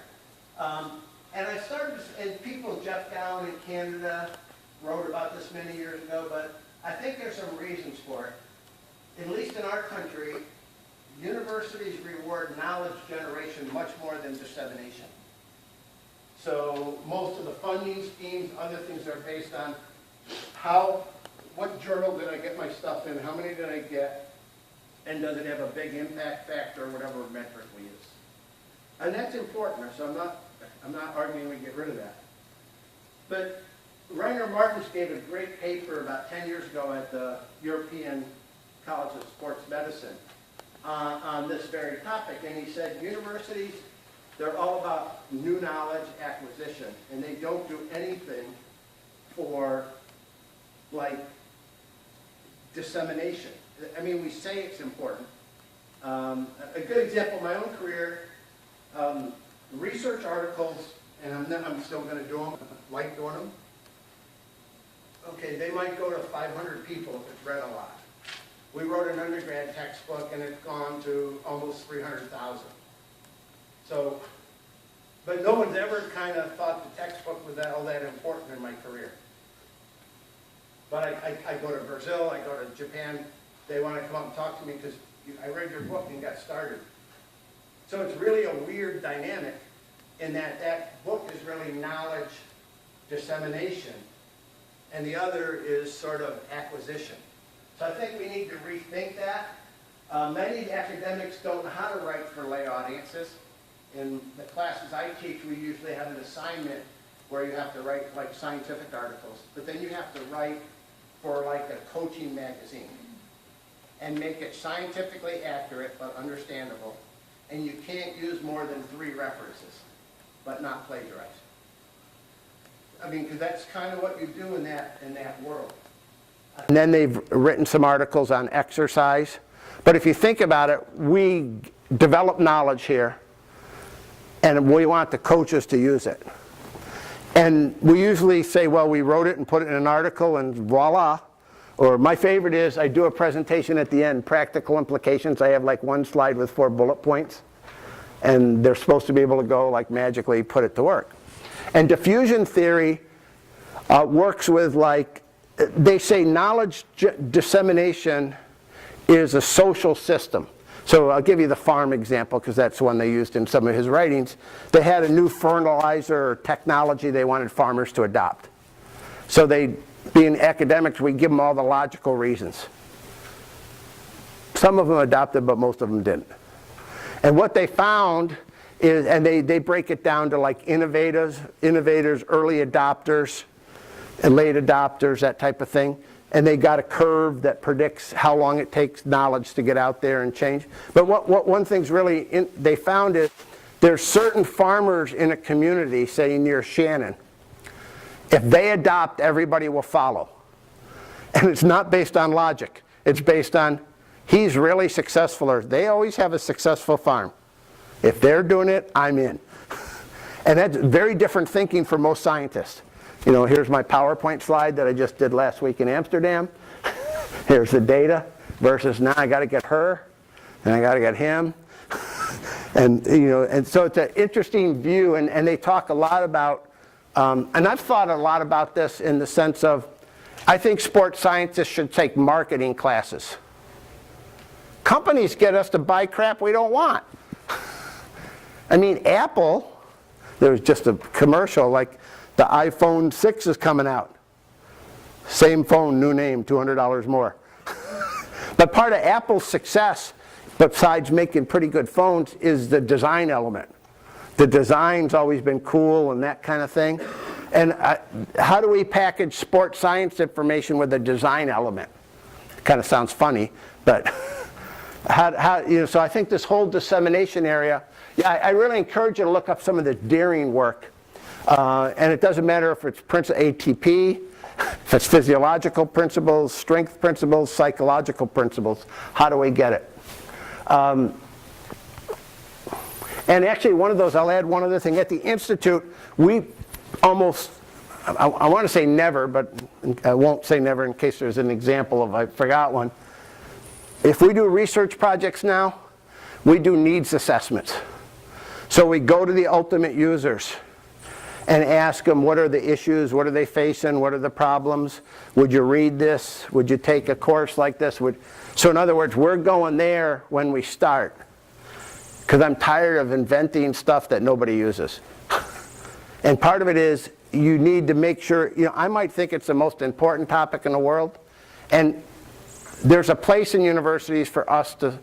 And I started, and people, Jeff Gowen in Canada wrote about this many years ago, but I think there's some reasons for it. At least in our country, universities reward knowledge generation much more than dissemination. So most of the funding schemes, other things are based on what journal did I get my stuff in, how many did I get, and does it have a big impact factor or whatever metric we use. And that's important, so I'm not arguing we get rid of that. But Rainer Martins gave a great paper about 10 years ago at the European College of Sports Medicine on this very topic, and he said universities, they're all about new knowledge acquisition, and they don't do anything for dissemination. We say it's important. A good example of my own career, research articles, and I'm still going to do them, like doing them. Okay, they might go to 500 people if it's read a lot. We wrote an undergrad textbook and it's gone to almost 300,000. So But no one's ever kind of thought the textbook was all that important in my career. But I go to Brazil, I go to Japan, they want to come up and talk to me because I read your book and got started. So it's really a weird dynamic in that that book is really knowledge dissemination, and the other is sort of acquisition. So I think we need to rethink that. Many academics don't know how to write for lay audiences. In the classes I teach, we usually have an assignment where you have to write like scientific articles, but then you have to write for like a coaching magazine and make it scientifically accurate but understandable, and you can't use more than 3 references, but not plagiarize. I mean, because that's kind of what you do in that world. And then they've written some articles on exercise. But if you think about it, we develop knowledge here, and we want the coaches to use it. And we usually say, well, we wrote it and put it in an article and voila. Or my favorite is I do a presentation at the end, practical implications. I have like 1 slide with 4 bullet points. And they're supposed to be able to go like magically put it to work. And diffusion theory works with like, they say knowledge dissemination is a social system. So I'll give you the farm example because that's one they used in some of his writings. They had a new fertilizer technology they wanted farmers to adopt. So they, being academics, we give them all the logical reasons. Some of them adopted, but most of them didn't. And what they found is, and they break it down to like innovators, early adopters, and late adopters, that type of thing. And they got a curve that predicts how long it takes knowledge to get out there and change. But what one thing's really, they found is there's certain farmers in a community, say near Shannon, if they adopt, everybody will follow. And it's not based on logic. It's based on, he's really successful, or they always have a successful farm. If they're doing it, I'm in. And that's very different thinking for most scientists. You know, here's my PowerPoint slide that I just did last week in Amsterdam. Here's the data versus now I got to get her and I got to get him. And you know, and so it's an interesting view, and they talk a lot about, and I've thought a lot about this in the sense of, I think sports scientists should take marketing classes. Companies get us to buy crap we don't want. I mean, Apple, there was just a commercial like the iPhone 6 is coming out. Same phone, new name, $200 more. But part of Apple's success, besides making pretty good phones, is the design element. The design's always been cool and that kind of thing. And how do we package sports science information with a design element? Kind of sounds funny, but you know, so I think this whole dissemination area, yeah, I really encourage you to look up some of the daring work. And it doesn't matter if it's ATP, if it's physiological principles, strength principles, psychological principles. How do we get it? And actually, one of those, I'll add one other thing. At the Institute, we almost, I want to say never, but I won't say never in case there's an example of I forgot one. If we do research projects now, we do needs assessments. So we go to the ultimate users and ask them, what are the issues, what are they facing, what are the problems, would you read this, would you take a course like this? So in other words, we're going there when we start, because I'm tired of inventing stuff that nobody uses. And part of it is you need to make sure, you know, I might think it's the most important topic in the world, and there's a place in universities for us to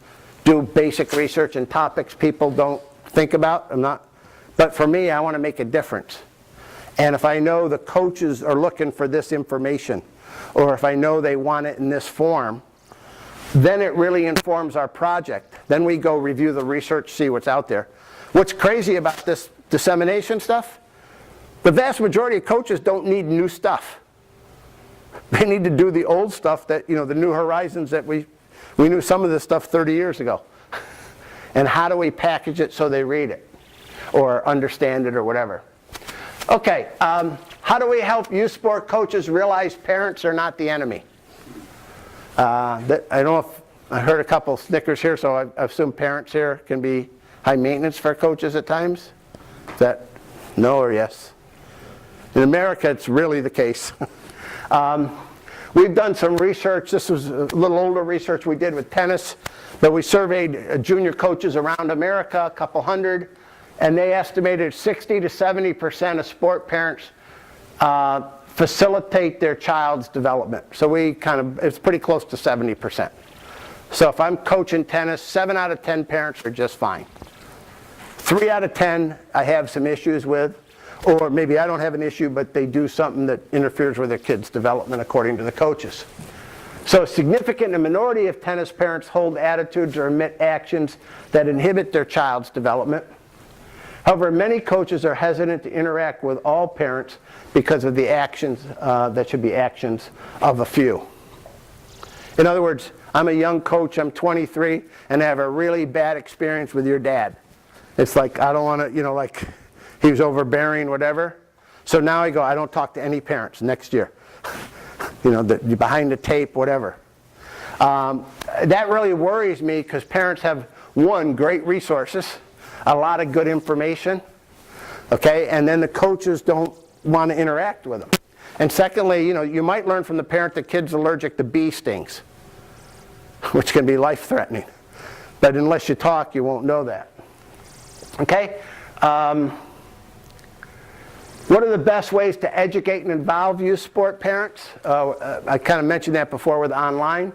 do basic research and topics people don't think about. But for me, I want to make a difference. And if I know the coaches are looking for this information, or if I know they want it in this form, then it really informs our project. Then we go review the research, see what's out there. What's crazy about this dissemination stuff? The vast majority of coaches don't need new stuff. They need to do the old stuff that, you know, the new horizons that we knew some of this stuff 30 years ago. And how do we package it so they read it or understand it or whatever? Okay, how do we help youth sport coaches realize parents are not the enemy? I don't know if I heard a couple snickers here, so I assume parents here can be high maintenance for coaches at times. Is that No or yes? In America, it's really the case. We've done some research. This was a little older research we did with tennis, but we surveyed junior coaches around America, a couple hundred, and they estimated 60 to 70% of sport parents facilitate their child's development. So it's pretty close to 70%. So if I'm coaching tennis, 7 out of 10 parents are just fine. 3 out of 10 I have some issues with, or maybe I don't have an issue, but they do something that interferes with their kid's development according to the coaches. So a significant minority of tennis parents hold attitudes or emit actions that inhibit their child's development. However, many coaches are hesitant to interact with all parents because of the actions that should be actions of a few. In other words, I'm a young coach, I'm 23, and I have a really bad experience with your dad. It's like, I don't want to, like he was overbearing, whatever. So now I go, I don't talk to any parents next year. Behind the tape, whatever. That really worries me because parents have, one, great resources, a lot of good information, okay, and then the coaches don't want to interact with them. And secondly, you might learn from the parent the kid's allergic to bee stings, which can be life-threatening. But unless you talk, you won't know that. Okay? What are the best ways to educate and involve youth sport parents? I kind of mentioned that before with online.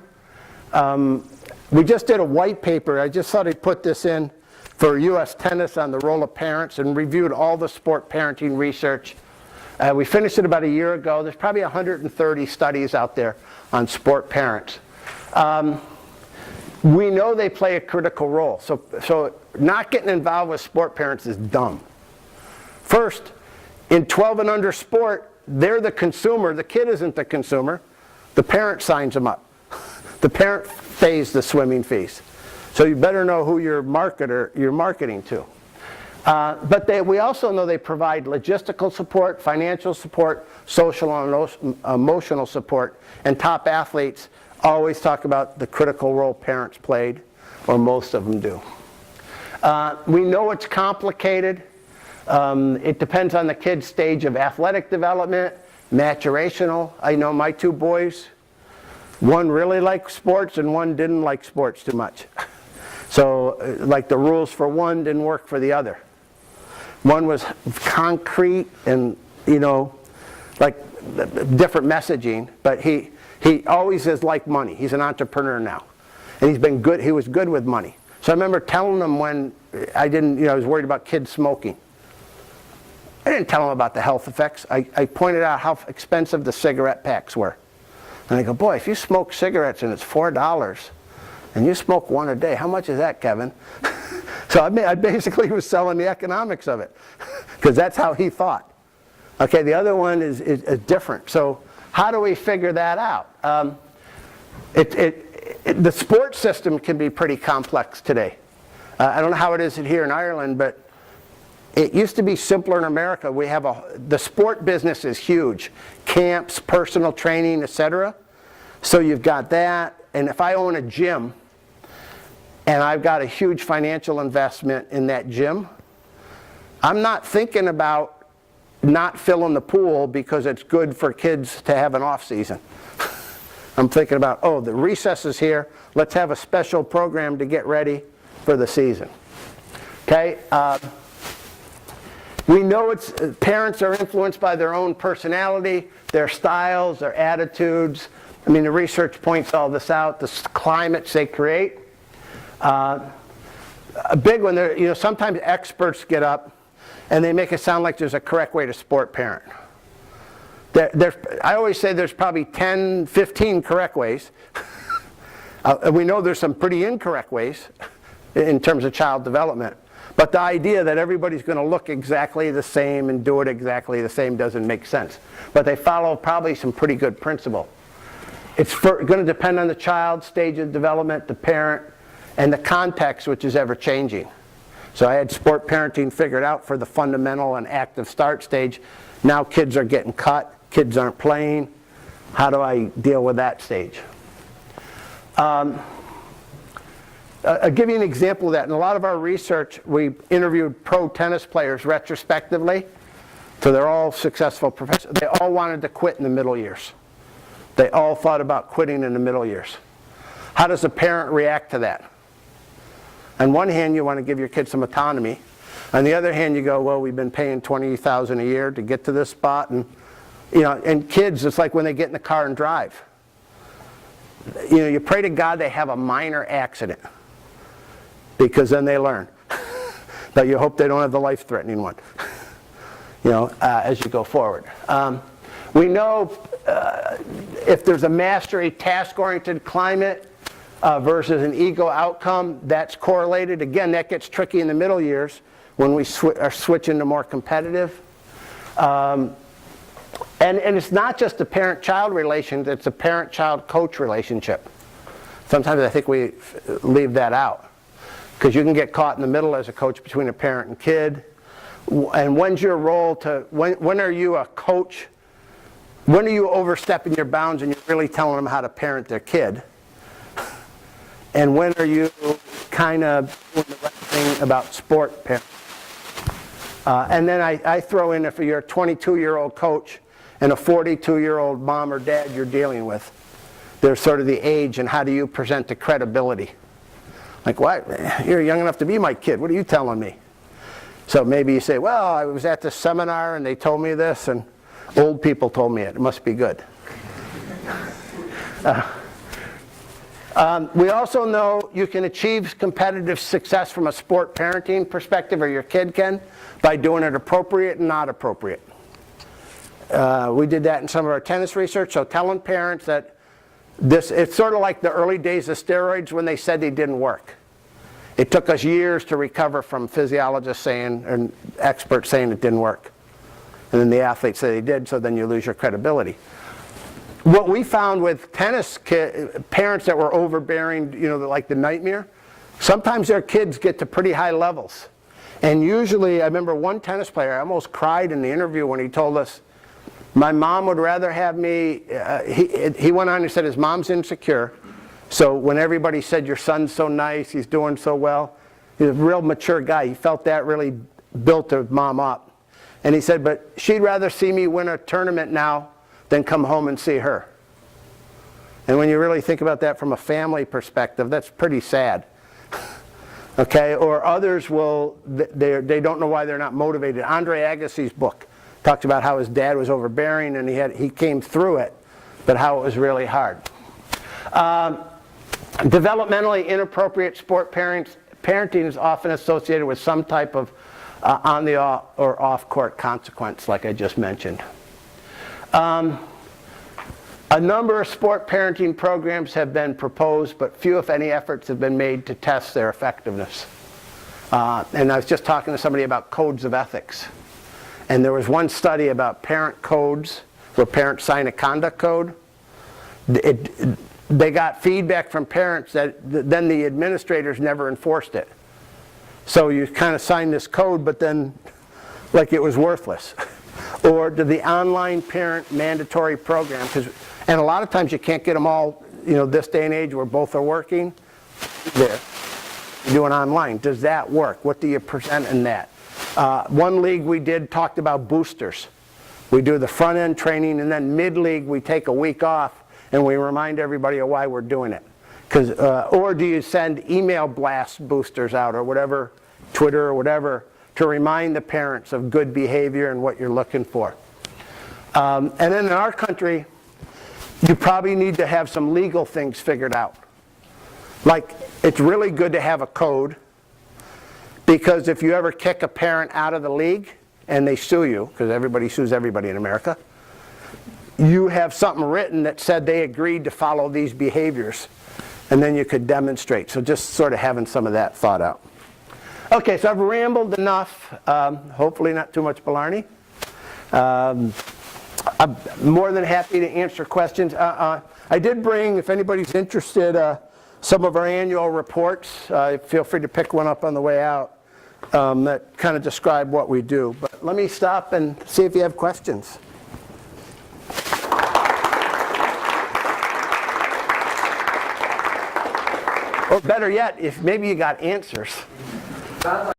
We just did a white paper. I just thought I'd put this in for U.S. tennis on the role of parents and reviewed all the sport parenting research. We finished it about a year ago. There's probably 130 studies out there on sport parents. We know they play a critical role. So not getting involved with sport parents is dumb. First, in 12 and under sport, they're the consumer. The kid isn't the consumer. The parent signs them up. The parent pays the swimming fees. So you better know who you're marketing to. But we also know they provide logistical support, financial support, social and emotional support, and top athletes always talk about the critical role parents played, or most of them do. We know it's complicated. It depends on the kid's stage of athletic development, maturational. I know my 2 boys, one really liked sports and one didn't like sports too much. So like the rules for one didn't work for the other. One was concrete and, like different messaging, but he always has liked money. He's an entrepreneur now. And he's been good, he was good with money. So I remember telling him when I was worried about kids smoking. I didn't tell him about the health effects. I pointed out how expensive the cigarette packs were. And I go, boy, if you smoke cigarettes and it's $4 and you smoke 1 a day, how much is that, Kevin? So I basically was selling the economics of it because that's how he thought. Okay, the other one is different. So how do we figure that out? The sports system can be pretty complex today. I don't know how it is here in Ireland, but it used to be simpler in America. The sport business is huge. Camps, personal training, etc. So you've got that. And if I own a gym and I've got a huge financial investment in that gym, I'm not thinking about not filling the pool because it's good for kids to have an off season. I'm thinking about, the recess is here. Let's have a special program to get ready for the season. Okay? We know parents are influenced by their own personality, their styles, their attitudes. I mean, the research points all this out, the climates they create. A big one, sometimes experts get up and they make it sound like there's a correct way to sport parent. I always say there's probably 10, 15 correct ways. We know there's some pretty incorrect ways in terms of child development. But the idea that everybody's going to look exactly the same and do it exactly the same doesn't make sense. But they follow probably some pretty good principle. It's going to depend on the child, stage of development, the parent, and the context, which is ever changing. So I had sport parenting figured out for the fundamental and active start stage. Now kids are getting cut, kids aren't playing. How do I deal with that stage? I'll give you an example of that. In a lot of our research, we interviewed pro tennis players retrospectively. So they're all successful professionals. They all wanted to quit in the middle years. They all thought about quitting in the middle years. How does a parent react to that? On one hand, you want to give your kid some autonomy. On the other hand, you go, well, we've been paying $20,000 a year to get to this spot. And, and kids, it's like when they get in the car and drive. You pray to God they have a minor accident, because then they learn. But you hope they don't have the life-threatening one, as you go forward. We know if there's a mastery, task-oriented climate versus an ego outcome, that's correlated. Again, that gets tricky in the middle years when we are switching to more competitive. And it's not just a parent-child relationship, it's a parent-child-coach relationship. Sometimes I think we leave that out, because you can get caught in the middle as a coach between a parent and kid. And when's your role to, when are you a coach? When are you overstepping your bounds and you're really telling them how to parent their kid? And when are you kind of doing the right thing about sport parenting? And then I throw in, if you're a 22-year-old coach and a 42-year-old mom or dad you're dealing with, there's sort of the age and how do you present the credibility. Like, what? You're young enough to be my kid. What are you telling me? So maybe you say, well, I was at this seminar and they told me this, and old people told me it. It must be good. We also know you can achieve competitive success from a sport parenting perspective, or your kid can, by doing it appropriate and not appropriate. We did that in some of our tennis research, so telling parents that it's sort of like the early days of steroids when they said they didn't work. It took us years to recover from physiologists saying, and experts saying it didn't work. And then the athletes say they did, so then you lose your credibility. What we found with tennis parents that were overbearing, like the nightmare, sometimes their kids get to pretty high levels. And usually, I remember one tennis player, I almost cried in the interview when he told us, my mom would rather have me, he went on and said his mom's insecure. So when everybody said, your son's so nice, he's doing so well, he's a real mature guy. He felt that really built his mom up. And he said, but she'd rather see me win a tournament now than come home and see her. And when you really think about that from a family perspective, that's pretty sad. Okay, or others will, they don't know why they're not motivated. Andre Agassi's book talks about how his dad was overbearing and he came through it, but how it was really hard. Developmentally inappropriate sport parenting is often associated with some type of on the or off-court consequence, like I just mentioned. A number of sport parenting programs have been proposed, but few, if any, efforts have been made to test their effectiveness. And I was just talking to somebody about codes of ethics. And there was one study about parent codes, where parents sign a conduct code. They got feedback from parents that then the administrators never enforced it. So you kind of signed this code, but then like it was worthless. Or to the online parent mandatory program, and a lot of times you can't get them all, this day and age where both are working. There, you do it online. Does that work? What do you present in that? One league we did talked about boosters. We do the front end training, and then mid-league we take a week off and we remind everybody of why we're doing it. Or do you send email blast boosters out or whatever, Twitter or whatever, to remind the parents of good behavior and what you're looking for. And then in our country, you probably need to have some legal things figured out. Like, it's really good to have a code, because if you ever kick a parent out of the league and they sue you, because everybody sues everybody in America, you have something written that said they agreed to follow these behaviors, and then you could demonstrate. So just sort of having some of that thought out. Okay, so I've rambled enough, hopefully not too much Blarney. I'm more than happy to answer questions. I did bring, if anybody's interested, some of our annual reports. Feel free to pick one up on the way out that kind of describe what we do. But let me stop and see if you have questions. Or better yet, if maybe you got answers.